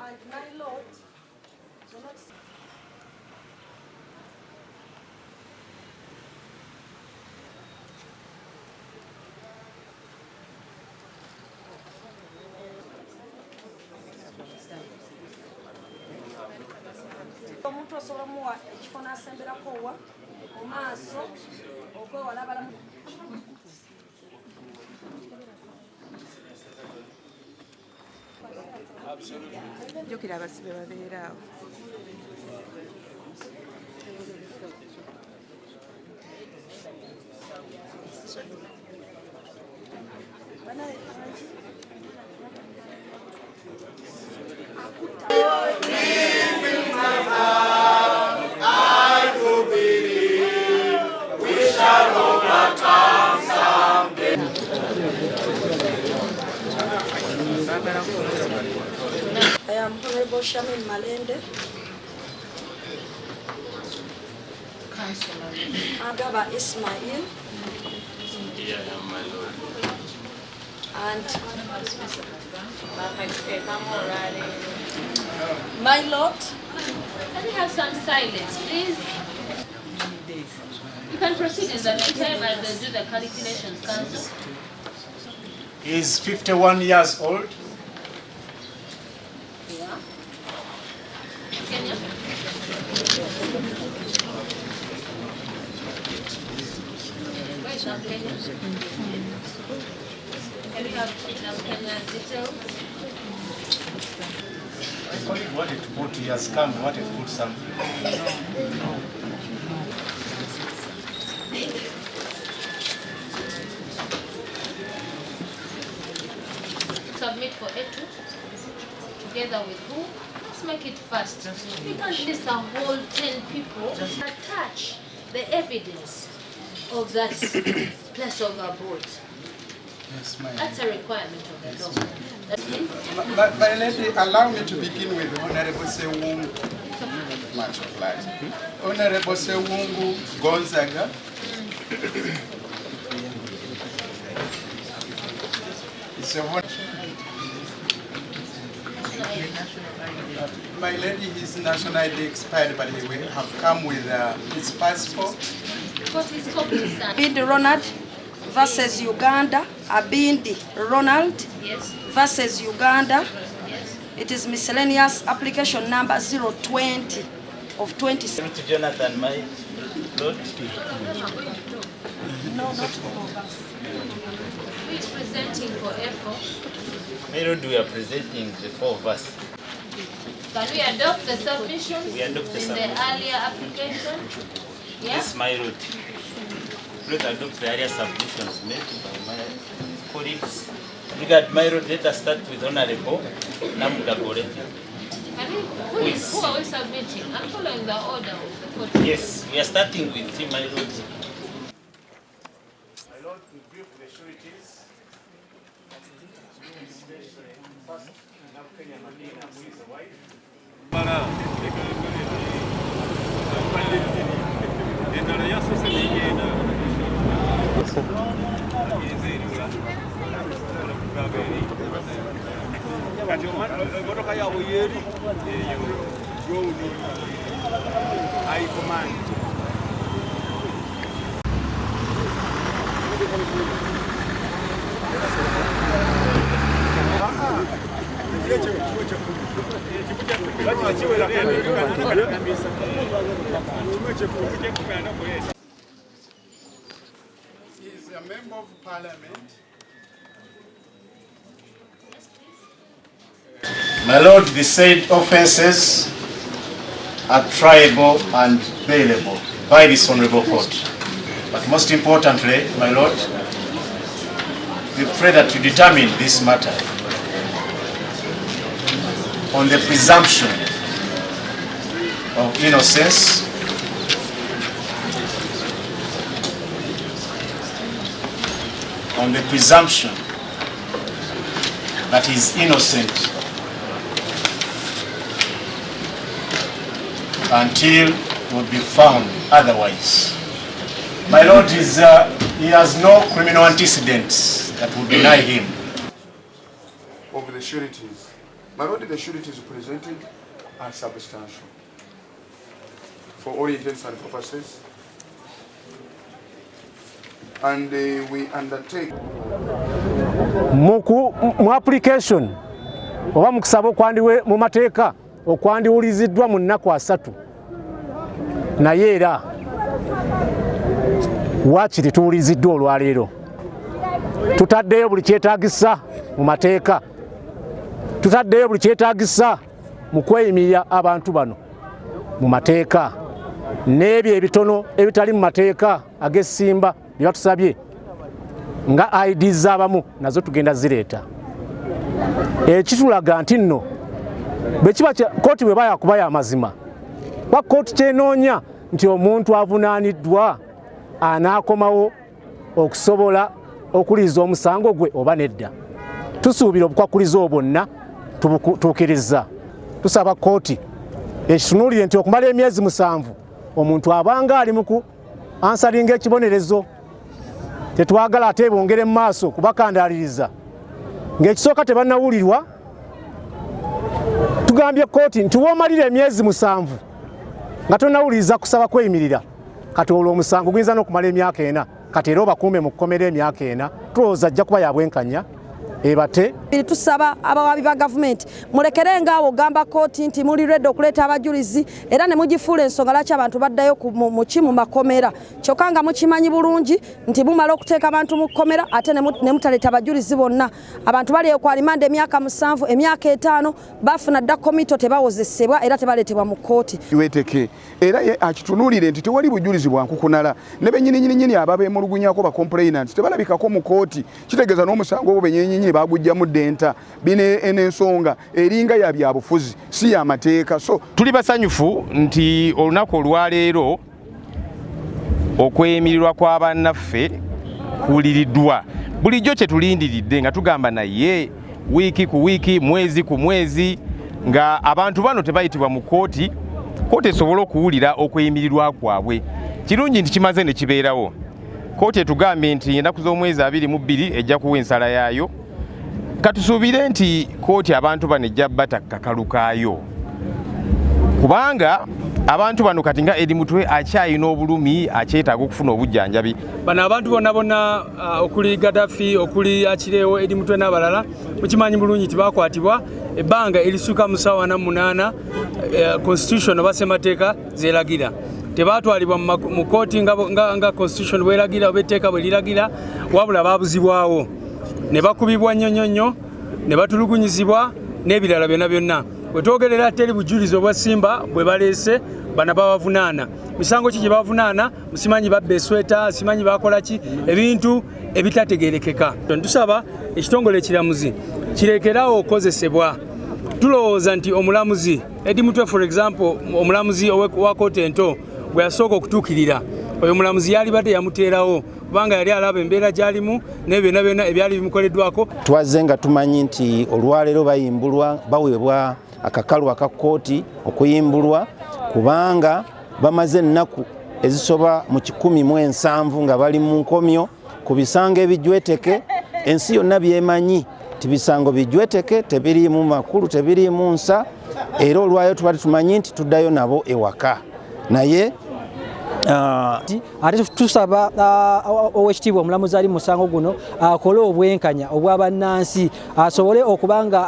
And my Lord, omuntu osobola muwa ekifo n'asemberako wa mu maaso okwewala jjukira abasibe babeera awo. I am Honorable Shamin Malende, Councillor Agaba Ismail, and my Lord. Can we have some silence, please? You can proceed in the meantime as they do the calculations, Council. He is 51 years old. Yeah. Kenya? Where is Nam Kenya? Can we have Nam Kenya's details? My colleague wanted to put, he has come, wanted to put something. Submit for A2 together with who? Let's make it fast. We can't list a whole 10 people. Attach the evidence of that place of abode. Yes, ma'am. That's a requirement of the law. My lady, allow me to begin with Honorable Sewungu. Much obliged. Honorable Sewungu Gonzaga. It's a my lady, his national ID expired, but he will have come with his passport. What is copies? Abindi Ronald versus Uganda. Abindi Ronald Yes, versus Uganda. yes. It is miscellaneous application number 020 of 20. To Jonathan, my Lord. No, not all of us. Who is presenting for A4? My Lord, we are presenting the four of us. Can we adopt the submissions We adopt the in submission. the earlier application? Yeah? Yes, my Lord. Please adopt the earlier submissions made by my colleagues. Regard my Lord, let us start with Honorable Namugagore. Can we, who are we submitting? I'm following the order of the court. Yes, we are starting with him, my Lord. My Lord, we brief the sureties. First, Kenya Madina, who is the wife. I command. He is a member of parliament. My Lord, the said offences are triable and bailable by this honorable court. But most importantly, my Lord, we pray that you determine this matter on the presumption of innocence on the presumption that he is innocent until he would be found otherwise. My Lord, he has no criminal antecedents that would deny him. Of the sureties. My Lord, the sureties presented are substantial. For all intents and purposes. And we undertake. Mu application oba mu kusaba okwandiwe mu mateeka okwandiwuliziddwa mu nnaku 3 naye era waakiri tuwuliziddwa olwaleero tutaddeyo buli kyetaagisa mu mateeka tutaddeyo buli kyetaagisa mu kweyimirira abantu bano mu mateeka n'ebyo ebitono ebitali mu mateeka ag'essimba bye batusabye nga ID z'abamu nazo tugenda zireeta ekitulaga nti nno bwe kiba kkooti bwe baya kuba y'amazima kwa kkooti kyenoonya nti omuntu avunaaniddwa anaakomawo okusobola okuliza omusango gwe oba nedda tusuubira obukwakkulizo obwo bwonna tubutuukiriza tusaba kkooti ekitunuulire nti okumala emyezi 7 omuntu abanga ali mu ansalinga ekibonerezo tetwagala ate bongere mu maaso kubakandaliriza ng'ekisooka tebannawulirwa tugambye kkooti nti woomalira emyezi 7 nga tonnawuliriza kusaba kweyimirira kati olwo omusango guyinza n'okumala emyaka 4 kati era obakuume mu kukomera emyaka 4 tulowooza ajja kuba yabwenkanya ebate tusaba abawabi ba gavumenti mulekere ngaawo gamba kkooti nti muli ready okuleeta abajulizi era ne mugifuula ensonga lwaki abantu baddayo mu makomera kyokka nga mukimanyi bulungi nti mumala okuteeka abantu mu kkomera ate ne mutaleeta abajulizi bonna abantu bali ku alimanda emyaka 7 emyaka 5 bafuna dda komito tebawozesebwa era tebaleetebwa mu kkooti iweteke era akitunuulire nti tewali bujulizi bwankukunala ne bennyini ababeemulugunyako ba complainant tebalabikako mu kkooti kitegeeza n'omusango ogwo bennyini bagujjamu denta bine enensonga eringa ya byabufuzi si ya mateeka so tuli basanyufu nti olunaku olwaleero okweyimirirwa kw'abannaffe kuwuliriddwa bulijjo kye tulindiridde nga tugamba naye wiiki ku wiiki mwezi ku mwezi nga abantu bano tebayitibwa mu kkooti esobola okuwulira okweyimirirwa kwabwe kirungi nti kimaze ne kibeerawo kkooti etugambye nti ennaku z'omwezi 22 ejja kuwa ensala yaayo katusuubire nti kkooti abantu bano ejja bata kakalu kaayo kubanga abantu bano kati nga eri Mutwe akyayina obulumi akyetaaga okufuna obujjanjabi bano abantu bonna okuli Gaddafi okuli akireewo eri Mutwe n'abalala mukimanyi bulungi tibakwatibwa ebbanga erisuka mu ssaawa 48 constitution oba ssemateeka zeeragira tebatwalibwa mu kkooti nga constitution bweragira oba etteeka bwe liragira wabula baabuzibwawo ne bakubibwa nnyonnyo ne batulugunyizibwa n'ebirala byonna bwe twogerera teri bujulizi obwa Simba bwe baleese bana babavunaana misango ki gye bavunaana musimanyi babba esweta simanyi bakola ki ebintu ebitategeerekeka tusaba ekitongole ekiramuzi kirekerawo okozesebwa tulowooza nti omulamuzi edi Mutwe for example omulamuzi wa kkooti ento bwe yasooka okutuukirira oyo omulamuzi yali badde yamuteerawo kubanga yali alaba embeera gy'alimu n'ebyo byonna ebyali bimukoleddwako twazze nga tumanyi nti olwaleero bayimbulwa baweebwa akakalu aka kkooti okuyimbulwa kubanga bamaze ennaku ezisoba mu 17 nga bali mu nkomyo ku bisango ebijweteke ensi yonna byemanyi ti bisango bijweteke tebiriimu makulu tebiriimu nsa era olwayo tubali tumanyi nti tuddayo nabo ewaka naye ate tusaba owekitiibwa omulamuzi ali musango guno akole obwenkanya obw'abannansi asobole okubanga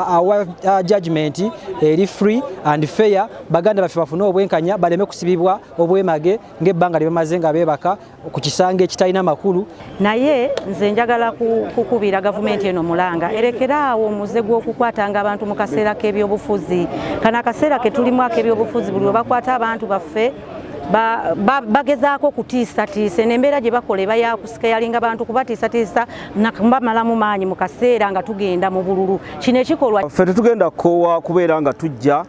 awa judgment eri free and fair baganda baffe bafune obwenkanya baleme kusibibwa obwemage ng'ebbanga lye bamaze nga beebaka ku kisango ekitalina makulu naye nze njagala kukubira gavumenti eno mulanga erekeraawo omuze gw'okukwatanga abantu mu kaseera k'ebyobufuzi kana akaseera ke tulimu ak'ebyobufuzi buli we bakwata abantu baffe bagezaako kutiisatiisa n'embeera gye bakola eba yakusika yalinga bantu kubatiisatiisa nakubamalamu maanyi mu kaseera nga tugenda mu bululu kino ekikolwa ffe tetugenda kukoowa kubeera nga tujja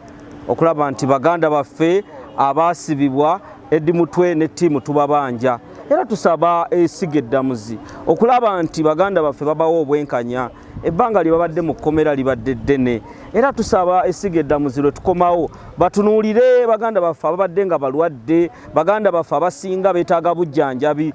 okulaba nti baganda baffe abaasibibwa edi Mutwe ne ttiimu tubabanja era tusaba esiga eddamuzi okulaba nti baganda baffe babawo obwenkanya ebbanga lye babadde mu kkomera libadde ddene era tusaba esiga eddamuzi lwe tukomawo batunuulire baganda baffe ababadde nga balwadde baganda baffe abasinga beetaaga bujjanjabi